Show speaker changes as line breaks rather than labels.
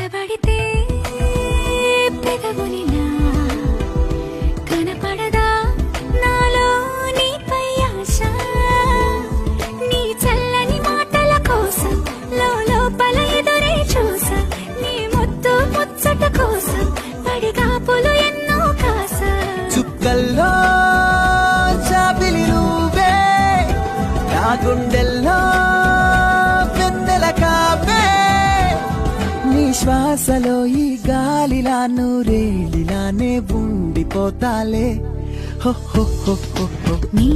తడబడితే పెదవులిలా కనపడదా నాలో నీపై ఆశ నీ చల్లని మాటల కోసం లోపల ఎదురే చూసా నీ ముద్దు ముచ్చట కోసం పడిగాపులు ఎన్నో కాసా
చుక్కల్లో చాపిలి నువ్వే నా గుండెల్లో వెన్నెల కావే నీ శ్వాసలో ఈ గాలిలా నూరేలిలానే ఉండిపోతాలే హో హో హో హో హో
నీ